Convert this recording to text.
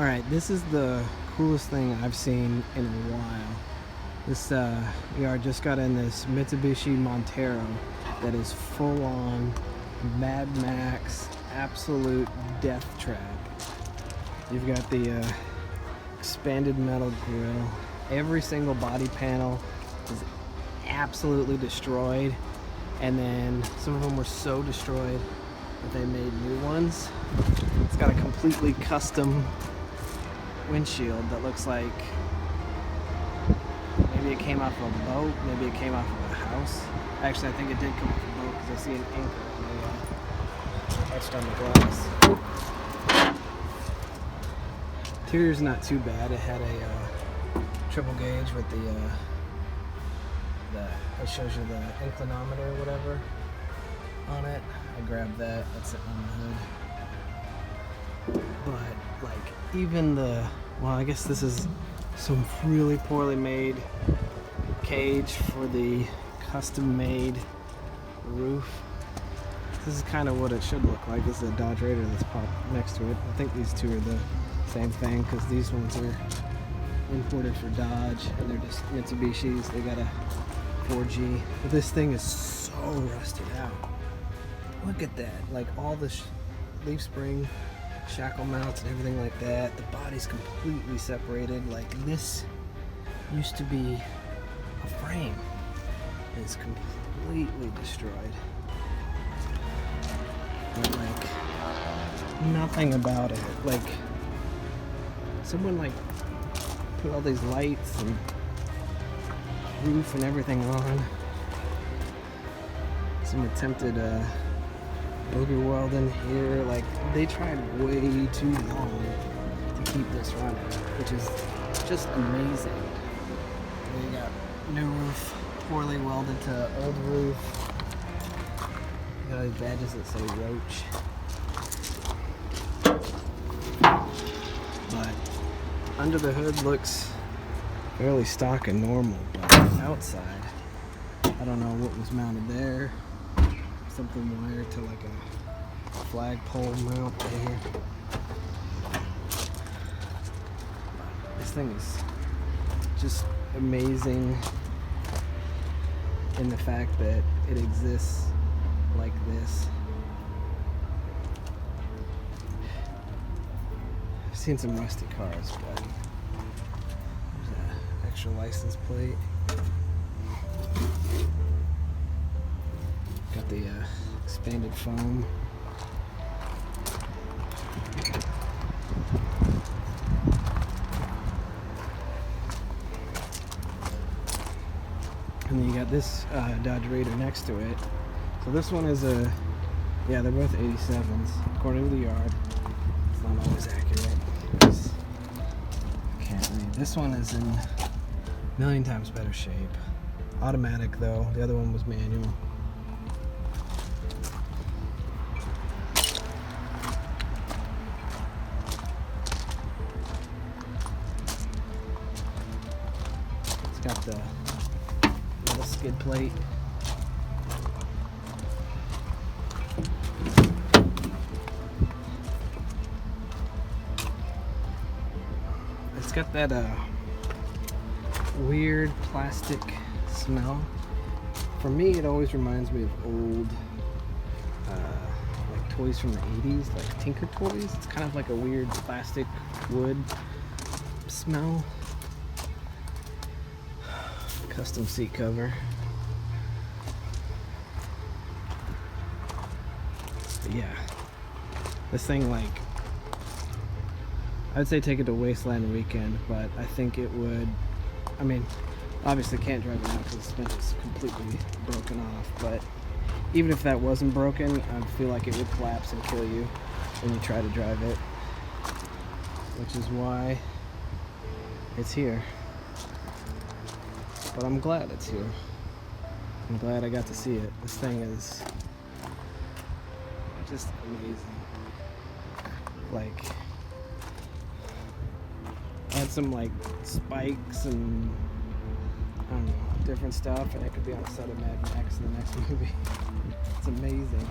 Alright, this is the coolest thing I've seen in a while. This yard just got in this Mitsubishi Monteros that is full on Mad Max, absolute death trap. You've got the expanded metal grille. Every single body panel is absolutely destroyed, and then some of them were so destroyed that they made new ones. It's got a completely custom windshield that looks like maybe it came off of a boat, maybe it came off of a house. Actually, I think it did come off a boat because I see an anchor etched on the glass. Interior's not too bad. It had a triple gauge with it shows you the inclinometer or whatever on it. I grabbed that. That's it on the hood. But like even well, I guess this is some really poorly made cage for the custom made roof. This is kind of what it should look like. This is a Dodge Raider that's popped next to it. I think these two are the same thing because these ones are imported for Dodge and they're just Mitsubishis. They got a 4G. But this thing is so rusted out. Look at that. Like all the leaf spring shackle mounts and everything like that. The body's completely separated. Like this used to be a frame. It's completely destroyed. But like nothing about it. Like someone like put all these lights and roof and everything on. Some attempted booger welding here. Like they tried way too long to keep this running, which is just amazing. We got new roof, poorly welded to old roof. Got all these badges that say Roach. But under the hood looks fairly stock and normal, but outside, I don't know what was mounted there. Something wired to like a flagpole mount there. This thing is just amazing in the fact that it exists like this. I've seen some rusty cars, but there's an extra license plate. Got the expanded foam. And then you got this Dodge Raider next to it. So this one is yeah, they're both 87s, according to the yard. It's not always accurate. I can't read. This one is in a million times better shape. Automatic though, the other one was manual. It's got the little skid plate. It's got that weird plastic smell. For me, it always reminds me of old like toys from the 80s, like Tinker Toys. It's kind of like a weird plastic wood smell. Custom seat cover. But yeah, this thing, like, I'd say take it to Wasteland weekend, but I think it would, I mean, obviously can't drive it now because the suspension's completely broken off, but even if that wasn't broken, I feel like it would collapse and kill you when you try to drive it, which is why it's here. But I'm glad it's here. I'm glad I got to see it. This thing is just amazing. Like, I had some like spikes and I don't know, different stuff, and it could be on the set of Mad Max in the next movie. It's amazing.